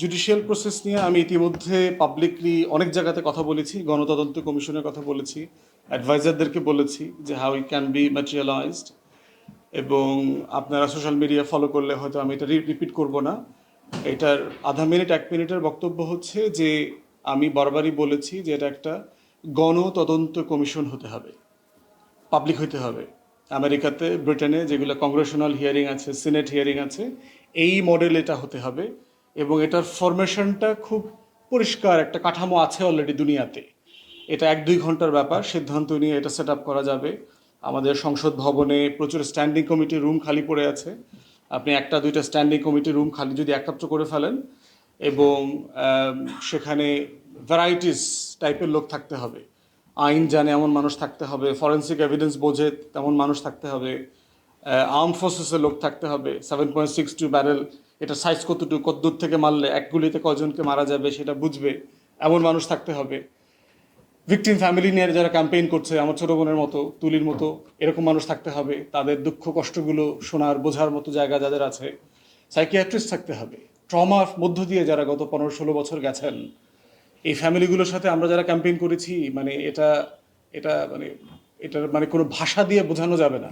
Judicial process নিয়ে আমি ইতিমধ্যে পাবলিকলি অনেক জায়গাতে কথা বলেছি, গণতদন্ত কমিশনের কথা বলেছি, অ্যাডভাইজারদেরকে বলেছি যে how it can be materialised. এবং আপনারা সোশ্যাল মিডিয়া ফলো করলে হয়তো আমি এটা রিপিট করব না। এটার আধা মিনিট 1 মিনিটের বক্তব্য হচ্ছে যে আমি বারবারই বলেছি যে এটা একটা গণতদন্ত কমিশন হতে হবে, পাবলিক হতে হবে। আমেরিকাতে, ব্রিটেনে যেগুলো কংগ্রেশনাল হিয়ারিং আছে, সিনেট হিয়ারিং আছে, এই মডেল এটা হতে হবে। এবং এটার ফরমেশনটা খুব পরিষ্কার, একটা কাঠামো আছে অলরেডি দুনিয়াতে। এটা 1-2 ঘন্টার ব্যাপার, সিদ্ধান্ত নিয়ে এটা সেট আপ করা যাবে। আমাদের সংসদ ভবনে প্রচুর স্ট্যান্ডিং কমিটি রুম খালি পড়ে আছে। আপনি 1-2টা স্ট্যান্ডিং কমিটি রুম খালি যদি একাত্র করে ফেলেন, এবং সেখানে ভ্যারাইটিস টাইপের লোক থাকতে হবে, আইন জানে এমন মানুষ থাকতে হবে, ফরেন্সিক এভিডেন্স বোঝে তেমন মানুষ থাকতে হবে, আর্ম ফোর্সেসের লোক থাকতে হবে, 7.62 ব্যারেল এটা সাইজ কতটুকু, কতদূর থেকে মারলে এক গুলিতে কজনকে মারা যাবে সেটা বুঝবে এমন মানুষ থাকতে হবে। ভিকটিম ফ্যামিলি নিয়ে যারা ক্যাম্পেইন করছে, আমার ছোটো বোনের মতো, তুলির মতো, এরকম মানুষ থাকতে হবে, তাদের দুঃখ কষ্টগুলো শোনার বোঝার মতো জায়গা যাদের আছে। সাইকিয়াট্রিস্ট থাকতে হবে, ট্রমার মধ্য দিয়ে যারা গত 15-16 বছর গেছেন। এই ফ্যামিলিগুলোর সাথে আমরা যারা ক্যাম্পেইন করেছি, মানে এটা এটা মানে এটার মানে কোনো ভাষা দিয়ে বোঝানো যাবে না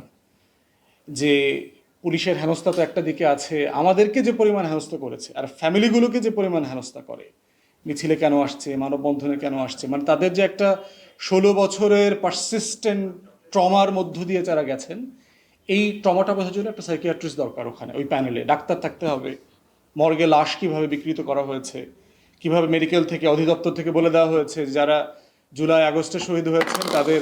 যে পুলিশের হেনস্থা তো একটা দিকে আছে, আমাদেরকে যে পরিমাণ হেনস্থা করেছে আর ফ্যামিলিগুলোকে যে পরিমাণ হেনস্থা করে, মিছিলে কেন আসছে, মানববন্ধনে কেন আসছে, মানে তাদের যে একটা 16 বছরের পারসিস্টেন্ট ট্রমার মধ্য দিয়ে যারা গেছেন, এই ট্রমাটা বোঝার জন্য একটা সাইকিয়াট্রিস্ট দরকার ওখানে, ওই প্যানেলে ডাক্তার থাকতে হবে। মর্গে লাশ কীভাবে বিকৃত করা হয়েছে, কিভাবে মেডিকেল থেকে, অধিদপ্তর থেকে বলে দেওয়া হয়েছে যারা জুলাই আগস্টে শহীদ হয়েছেন তাদের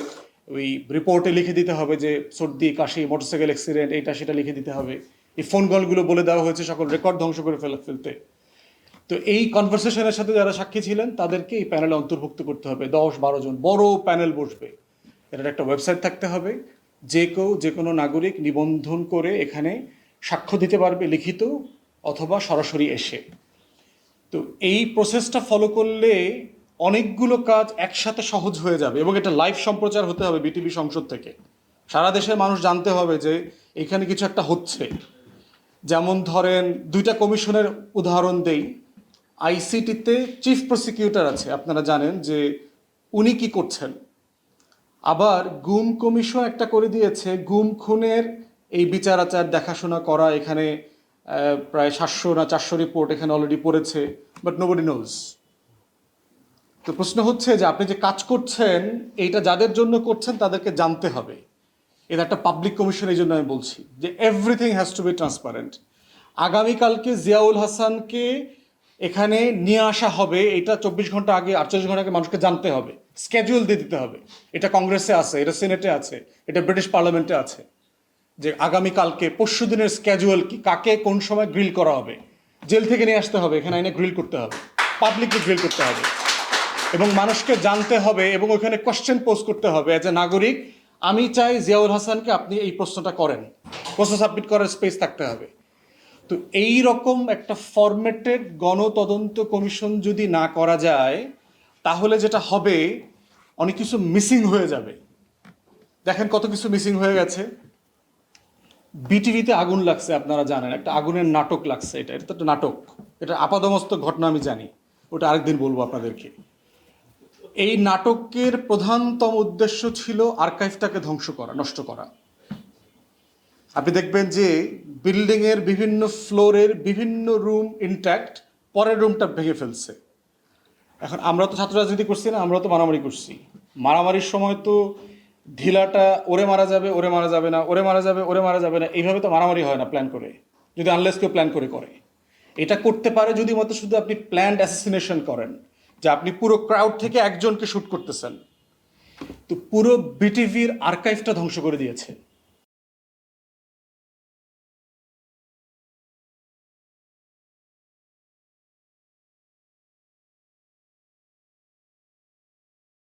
ওই রিপোর্টে লিখে দিতে হবে যে সর্দি, কাশি, মোটরসাইকেল অ্যাক্সিডেন্ট, এইটা সেটা লিখে দিতে হবে। এই ফোন কলগুলো বলে দেওয়া হয়েছে সকল রেকর্ড ধ্বংস করে ফেলতে। তো এই কনভারসেশনের সাথে যারা সাক্ষী ছিলেন তাদেরকে এই প্যানেলে অন্তর্ভুক্ত করতে হবে। 10-12 জন বড় প্যানেল বসবে। এটার একটা ওয়েবসাইট থাকতে হবে, যে কোনো নাগরিক নিবন্ধন করে এখানে সাক্ষ্য দিতে পারবে, লিখিত অথবা সরাসরি এসে। তো এই প্রসেসটা ফলো করলে অনেকগুলো কাজ একসাথে সহজ হয়ে যাবে, এবং এটা লাইভ সম্প্রচার হতে হবে বিটিভি সংসদ থেকে। সারা দেশের মানুষ জানতে হবে যে এখানে কিছু একটা হচ্ছে। যেমন ধরেন 2টা কমিশনের উদাহরণ দেই। আইসিটিতে চিফ প্রসিকিউটর আছে, আপনারা জানেন যে উনি কি করছেন। আবার গুম কমিশন একটা করে দিয়েছে, গুম খুনের এই বিচার আচার দেখাশোনা করা। এখানে প্রায় 700 না 400 রিপোর্ট এখানে অলরেডি পড়েছে, বাট নোবডি নোজ। তো প্রশ্ন হচ্ছে যে আপনি যে কাজ করছেন, এইটা যাদের জন্য করছেন তাদেরকে জানতে হবে। এটা একটা পাবলিক কমিশন, এই জন্য আমি বলছি যে everything has to be transparent. আগামীকালকে জিয়াউল হাসানকে এখানে নিয়ে আসা হবে, এটা 24 ঘন্টা আগে, 48 ঘন্টা আগে মানুষকে জানতে হবে, স্কেডিউল দিয়ে দিতে হবে। এটা কংগ্রেসে আছে, এটা সিনেটে আছে, এটা ব্রিটিশ পার্লামেন্টে আছে, যে আগামীকালকে পরশু দিনের স্কেজুয়াল কি, কাকে কোন সময় গ্রিল করা হবে। জেল থেকে নিয়ে আসতে হবে, এখানে এনে গ্রিল করতে হবে, পাবলিককে গ্রিল করতে হবে, এবং মানুষকে জানতে হবে, এবং ওইখানে কোশ্চেন পোজ করতে হবে অ্যাজ এ নাগরিক। আমি চাই জিয়াউল হাসানকে আপনি এই প্রশ্নটা করেন, প্রশ্ন সাবমিট করার স্পেস থাকতে হবে। তো এই রকম একটা ফরম্যাটেড গণতদন্ত কমিশন যদি না করা যায়, তাহলে যেটা হবে অনেক কিছু মিসিং হয়ে যাবে। দেখেন কত কিছু মিসিং হয়ে গেছে। বিটিভিতে আগুন লাগছে, আপনারা জানেন, একটা আগুনের নাটক লাগছে। এটা তো একটা নাটক, এটা আপাদমস্তক ঘটনা আমি জানি, ওটা আরেকদিন বলবো আপনাদেরকে। এই নাটকের প্রধানতম উদ্দেশ্য ছিল আর্কাইভটাকে ধ্বংস করা, নষ্ট করা। আপনি দেখবেন যে বিল্ডিংয়ের বিভিন্ন ফ্লোরের বিভিন্ন রুম ইনট্যাক্ট, পরের রুমটা ভেঙে ফেলছে। এখন আমরা তো ছাত্র রাজনীতি করছি না, আমরা তো মারামারি করছি। মারামারির সময় তো ঢিলাটা ওরে মারা যাবে, ওরে মারা যাবে না, ওরে মারা যাবে, ওরে মারা যাবে না, এইভাবে তো মারামারি হয় না প্ল্যান করে, যদি আনলেস কেউ প্ল্যান করে করে। এটা করতে পারে যদি মতো শুধু আপনি প্ল্যান্ড অ্যাসাসিনেশন করেন, যে আপনি পুরো ক্রাউড থেকে একজনকে শ্যুট করতেছেন। তো পুরো বিটিভির আর্কাইভটা ধ্বংস করে দিয়েছে।